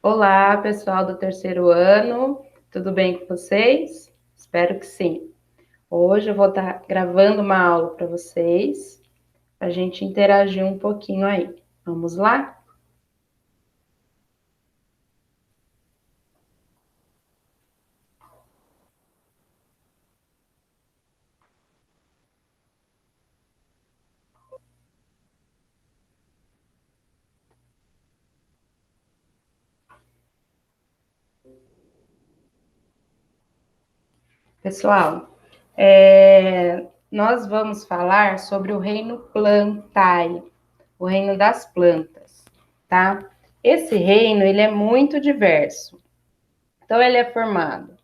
Olá, pessoal do terceiro ano, tudo bem com vocês? Espero que sim. Hoje eu vou estar gravando uma aula para vocês, para a gente interagir um pouquinho aí. Vamos lá? Pessoal, nós vamos falar sobre o reino plantae, o reino das plantas, tá? Esse reino, ele é muito diverso. Então, ele é formado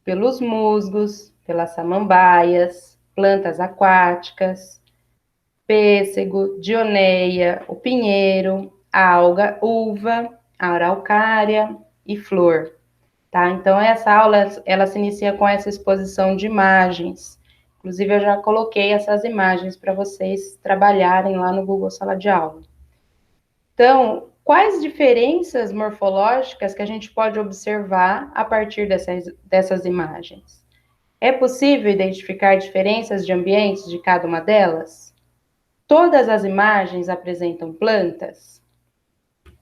pelos musgos, pelas samambaias, plantas aquáticas, pêssego, dioneia, o pinheiro, a alga, uva, a araucária e flor, tá? Então essa aula ela se inicia com essa exposição de imagens. Inclusive eu já coloquei essas imagens para vocês trabalharem lá no Google Sala de Aula. Então, quais diferenças morfológicas que a gente pode observar a partir dessas imagens? É possível identificar diferenças de ambientes de cada uma delas? Todas as imagens apresentam plantas?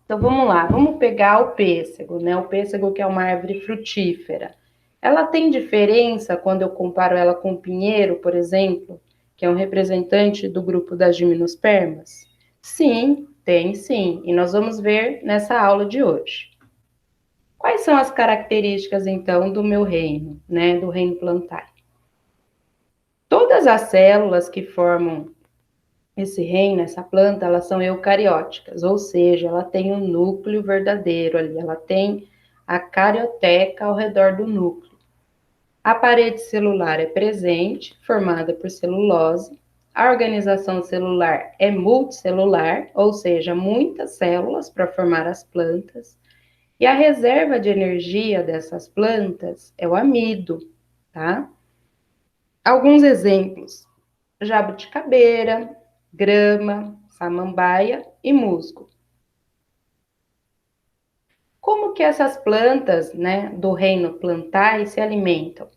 Então vamos lá, vamos pegar o pêssego, né? O pêssego que é uma árvore frutífera. Ela tem diferença quando eu comparo ela com o pinheiro, por exemplo, que é um representante do grupo das gimnospermas? Sim, tem sim, e nós vamos ver nessa aula de hoje. Quais são as características então do meu reino, né? Do reino plantar? Todas as células que formam esse reino, essa planta, elas são eucarióticas, ou seja, ela tem um núcleo verdadeiro ali, ela tem a carioteca ao redor do núcleo. A parede celular é presente, formada por celulose. A organização celular é multicelular, ou seja, muitas células para formar as plantas. E a reserva de energia dessas plantas é o amido, tá? Alguns exemplos: jabuticabeira, grama, samambaia e musgo. Como que essas plantas, né, do reino plantae se alimentam?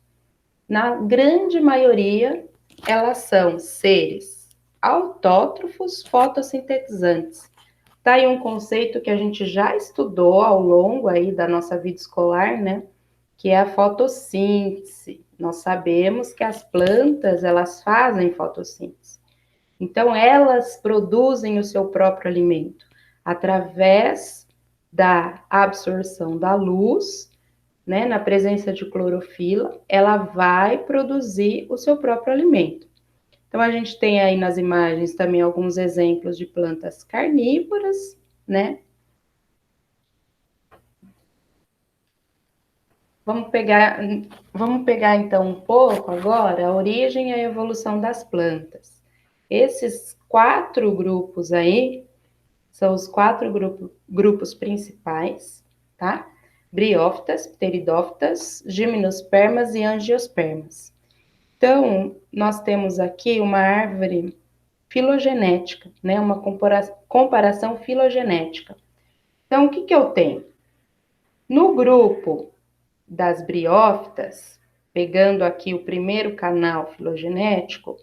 Na grande maioria, elas são seres autótrofos fotossintetizantes. Tá aí um conceito que a gente já estudou ao longo aí da nossa vida escolar, né, que é a fotossíntese. Nós sabemos que as plantas, elas fazem fotossíntese. Então, elas produzem o seu próprio alimento através da absorção da luz, né, na presença de clorofila, ela vai produzir o seu próprio alimento. Então, a gente tem aí nas imagens também alguns exemplos de plantas carnívoras, né? Vamos pegar então um pouco agora a origem e a evolução das plantas. Esses 4 grupos aí são os 4 grupos principais, tá? Briófitas, pteridófitas, gimnospermas e angiospermas. Então, nós temos aqui uma árvore filogenética, né? Uma comparação filogenética. Então, o que que eu tenho? No grupo das briófitas, pegando aqui o primeiro canal filogenético,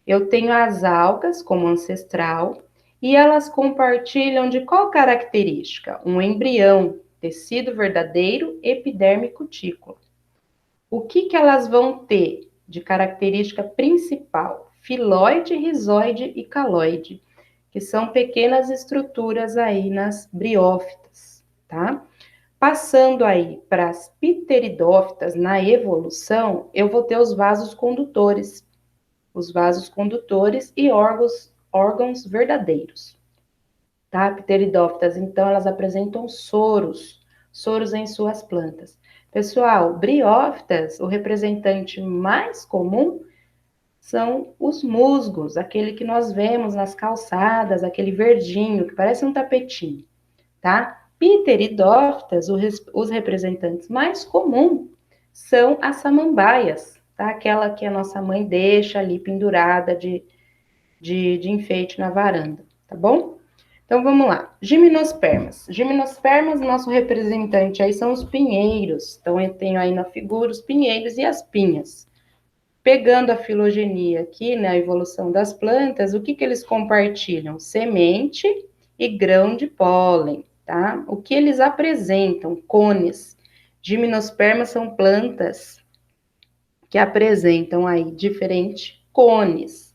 eu tenho as algas como ancestral e elas compartilham de qual característica? Um embrião, tecido verdadeiro, epiderme e cutícula. O que que elas vão ter de característica principal? Filoide, rizoide e caloide, que são pequenas estruturas aí nas briófitas, tá? Passando aí para as pteridófitas na evolução, eu vou ter os vasos condutores e órgãos verdadeiros, tá? Pteridófitas, então, elas apresentam soros em suas plantas. Pessoal, briófitas, o representante mais comum são os musgos, aquele que nós vemos nas calçadas, aquele verdinho, que parece um tapetinho, tá? Pteridófitas, os representantes mais comuns são as samambaias, tá? Aquela que a nossa mãe deixa ali pendurada de enfeite na varanda, tá bom? Então, vamos lá. Gimnospermas. Gimnospermas, nosso representante aí são os pinheiros. Então, eu tenho aí na figura os pinheiros e as pinhas. Pegando a filogenia aqui, né, a evolução das plantas, o que eles compartilham? Semente e grão de pólen, tá? O que eles apresentam? Cones. Gimnospermas são plantas que apresentam aí diferentes cones.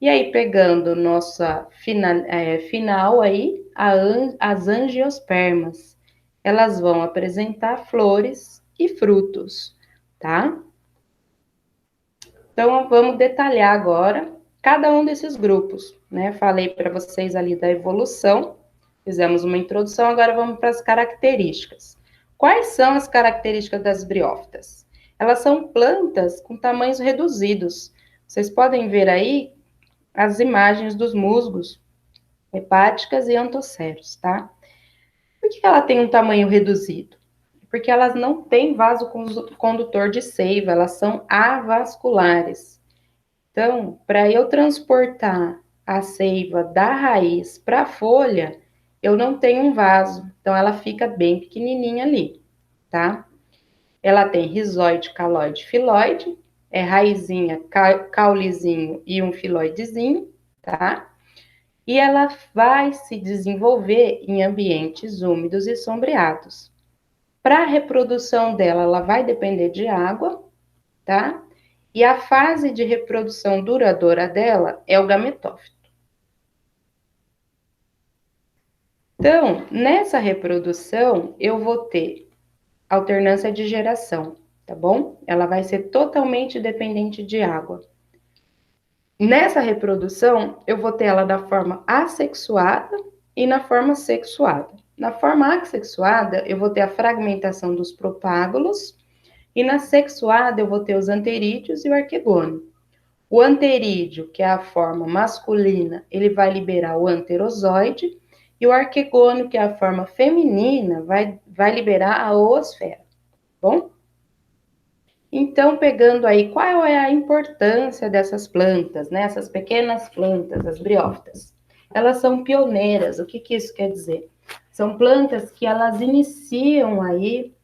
E aí, pegando nossa final aí, as angiospermas, elas vão apresentar flores e frutos, tá? Então, vamos detalhar agora cada um desses grupos, né? Falei para vocês ali da evolução, fizemos uma introdução, agora vamos para as características. Quais são as características das briófitas? Elas são plantas com tamanhos reduzidos. Vocês podem ver aí as imagens dos musgos, hepáticas e antoceros, tá? Por que ela tem um tamanho reduzido? Porque elas não têm vaso condutor de seiva, elas são avasculares. Então, para eu transportar a seiva da raiz para a folha, eu não tenho um vaso. Então, ela fica bem pequenininha ali, tá? Ela tem rizoide, caloide, filóide, raizinha, caulezinho e um filóidezinho, tá? E ela vai se desenvolver em ambientes úmidos e sombreados. Para a reprodução dela, ela vai depender de água, tá? E a fase de reprodução duradoura dela é o gametófito. Então, nessa reprodução, eu vou ter alternância de geração, tá bom? Ela vai ser totalmente dependente de água. Nessa reprodução, eu vou ter ela da forma assexuada e na forma sexuada. Na forma assexuada, eu vou ter a fragmentação dos propágulos e na sexuada, eu vou ter os anterídeos e o arquegônio. O anterídeo, que é a forma masculina, ele vai liberar o anterozoide, e o arquegônio, que é a forma feminina, vai liberar a oosfera, tá bom? Então, pegando aí, qual é a importância dessas plantas, né? Essas pequenas plantas, as briófitas. Elas são pioneiras, o que isso quer dizer? São plantas que elas iniciam aí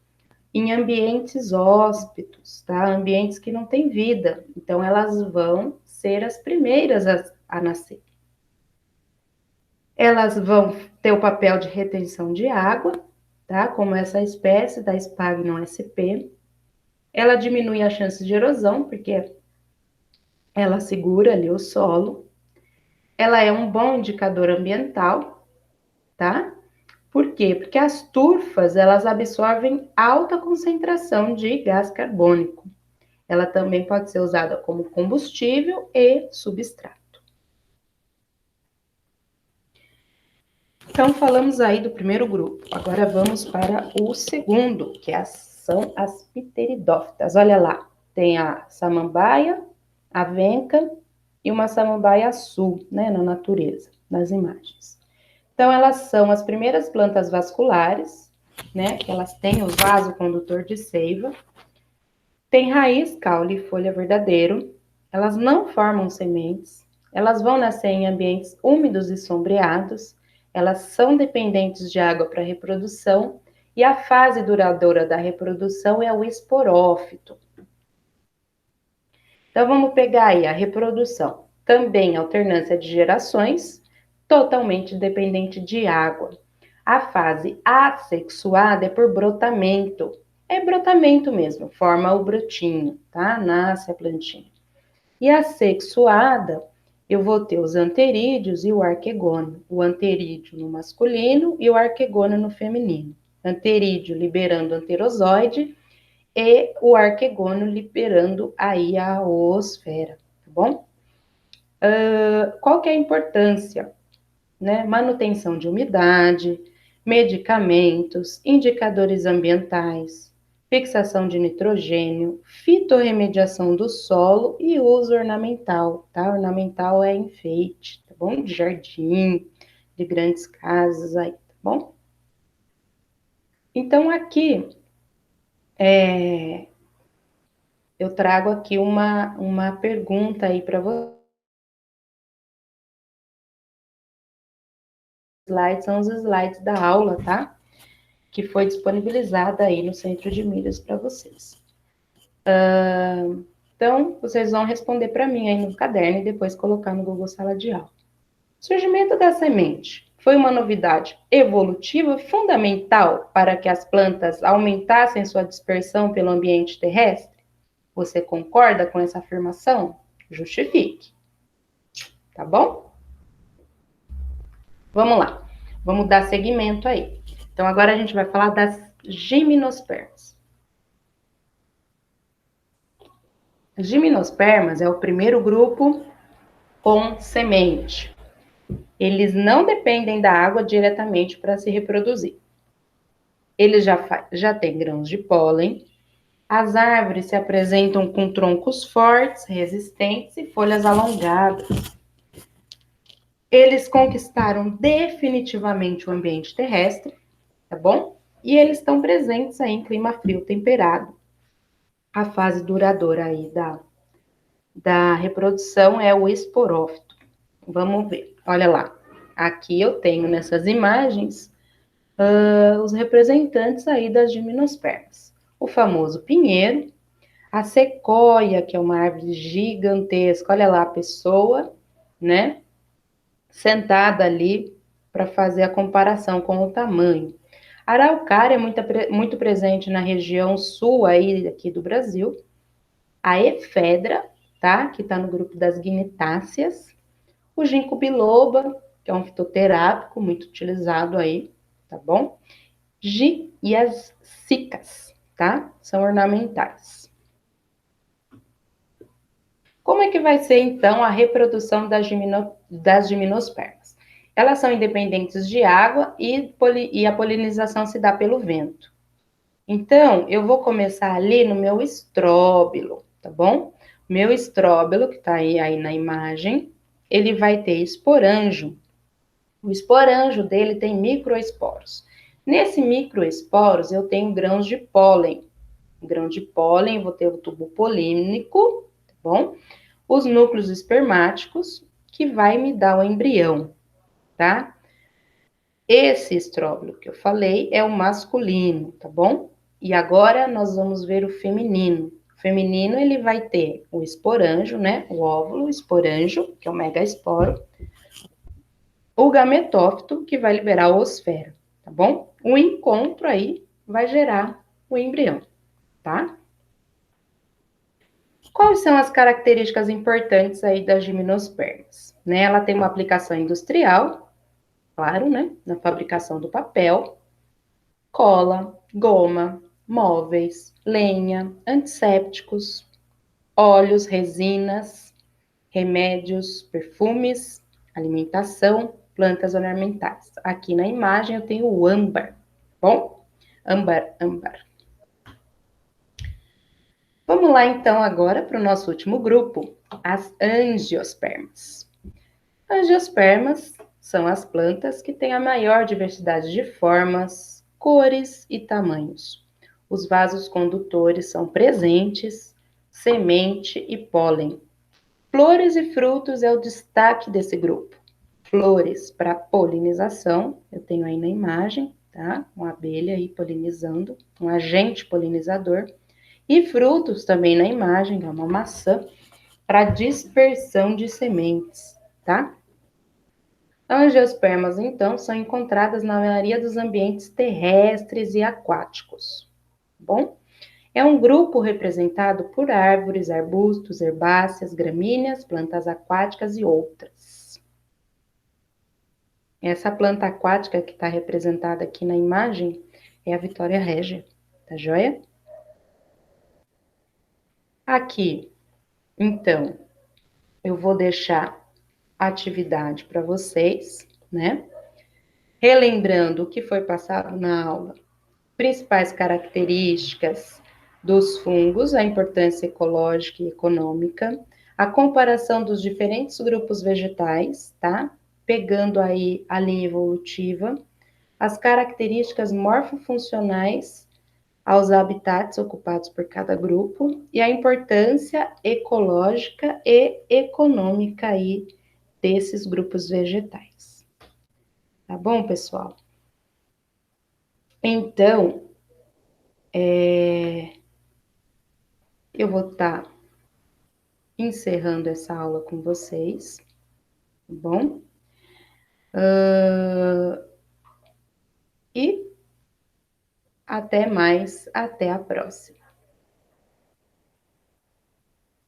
em ambientes hóspitos, tá? Ambientes que não têm vida. Então, elas vão ser as primeiras a nascer. Elas vão ter o papel de retenção de água, tá? Como essa espécie da Sphagnum sp. Ela diminui a chance de erosão, porque ela segura ali o solo. Ela é um bom indicador ambiental, tá? Por quê? Porque as turfas, elas absorvem alta concentração de gás carbônico. Ela também pode ser usada como combustível e substrato. Então, falamos aí do primeiro grupo. Agora vamos para o segundo, que são as pteridófitas. Olha lá, tem a samambaia, a venca e uma samambaia sul, né, na natureza, nas imagens. Então, elas são as primeiras plantas vasculares, né, que elas têm o vaso condutor de seiva, tem raiz, caule e folha verdadeiro, elas não formam sementes, elas vão nascer em ambientes úmidos e sombreados, elas são dependentes de água para reprodução e a fase duradoura da reprodução é o esporófito. Então vamos pegar aí a reprodução, também alternância de gerações, totalmente dependente de água. A fase assexuada é por brotamento. É brotamento mesmo, forma o brotinho, tá? Nasce a plantinha. E a sexuada, eu vou ter os anterídeos e o arquegônio. O anterídeo no masculino e o arquegônio no feminino. Anterídeo liberando anterozoide e o arquegônio liberando aí a oosfera, tá bom? Qual que é a importância? Né? Manutenção de umidade, medicamentos, indicadores ambientais, fixação de nitrogênio, fitorremediação do solo e uso ornamental, tá? Ornamental é enfeite, tá bom? De jardim, de grandes casas aí, tá bom? Então, aqui, eu trago aqui uma pergunta aí para você. slides são os slides da aula, tá? Que foi disponibilizada aí no Centro de Mídias para vocês. Então, vocês vão responder para mim aí no caderno e depois colocar no Google Sala de Aula. O surgimento da semente foi uma novidade evolutiva fundamental para que as plantas aumentassem sua dispersão pelo ambiente terrestre? Você concorda com essa afirmação? Justifique. Tá bom? Vamos lá. Vamos dar seguimento aí. Então, agora a gente vai falar das gimnospermas. As gimnospermas é o primeiro grupo com semente. Eles não dependem da água diretamente para se reproduzir. Eles já têm grãos de pólen. As árvores se apresentam com troncos fortes, resistentes e folhas alongadas. Eles conquistaram definitivamente o ambiente terrestre, tá bom? E eles estão presentes aí em clima frio temperado. A fase duradoura aí da reprodução é o esporófito. Vamos ver, olha lá. Aqui eu tenho nessas imagens os representantes aí das gimnospermas. O famoso pinheiro, a sequoia, que é uma árvore gigantesca. Olha lá a pessoa, né? Sentada ali para fazer a comparação com o tamanho. A araucária é muito presente na região sul aí aqui do Brasil. A efedra, tá? Que está no grupo das guinetáceas. O ginkgo biloba, que é um fitoterápico muito utilizado aí, tá bom? E as cicas, tá? São ornamentais. Como é que vai ser, então, a reprodução das gimnospermas? Elas são independentes de água e a polinização se dá pelo vento. Então, eu vou começar ali no meu estróbilo, tá bom? Meu estróbilo, que tá aí na imagem, ele vai ter esporanjo. O esporanjo dele tem microesporos. Nesse microesporos, eu tenho grãos de pólen. Grão de pólen, vou ter o tubo polínico, tá bom? Os núcleos espermáticos, que vai me dar o embrião, tá? Esse estróbilo que eu falei é o masculino, tá bom? E agora nós vamos ver o feminino. O feminino, ele vai ter o esporanjo, né? O óvulo, o esporanjo, que é o megaesporo. O gametófito, que vai liberar o osfero, tá bom? O encontro aí vai gerar o embrião, tá? Quais são as características importantes aí das gimnospermas? Né? Ela tem uma aplicação industrial, claro, né? Na fabricação do papel, cola, goma, móveis, lenha, antissépticos, óleos, resinas, remédios, perfumes, alimentação, plantas ornamentais. Aqui na imagem eu tenho o âmbar, bom? Âmbar. Vamos lá, então, agora para o nosso último grupo, as angiospermas. Angiospermas são as plantas que têm a maior diversidade de formas, cores e tamanhos. Os vasos condutores são presentes, semente e pólen. Flores e frutos é o destaque desse grupo. Flores para polinização, eu tenho aí na imagem, tá? Uma abelha aí polinizando, um agente polinizador. E frutos também na imagem, que é uma maçã, para dispersão de sementes, tá? Angiospermas, então, são encontradas na maioria dos ambientes terrestres e aquáticos, tá bom? É um grupo representado por árvores, arbustos, herbáceas, gramíneas, plantas aquáticas e outras. Essa planta aquática que está representada aqui na imagem é a Vitória Régia, tá joia? Aqui, então, eu vou deixar a atividade para vocês, né? Relembrando o que foi passado na aula, principais características dos fungos, a importância ecológica e econômica, a comparação dos diferentes grupos vegetais, tá? Pegando aí a linha evolutiva, as características morfofuncionais aos habitats ocupados por cada grupo e a importância ecológica e econômica aí desses grupos vegetais. Tá bom, pessoal? Então, eu vou estar encerrando essa aula com vocês, tá bom? E até mais, até a próxima.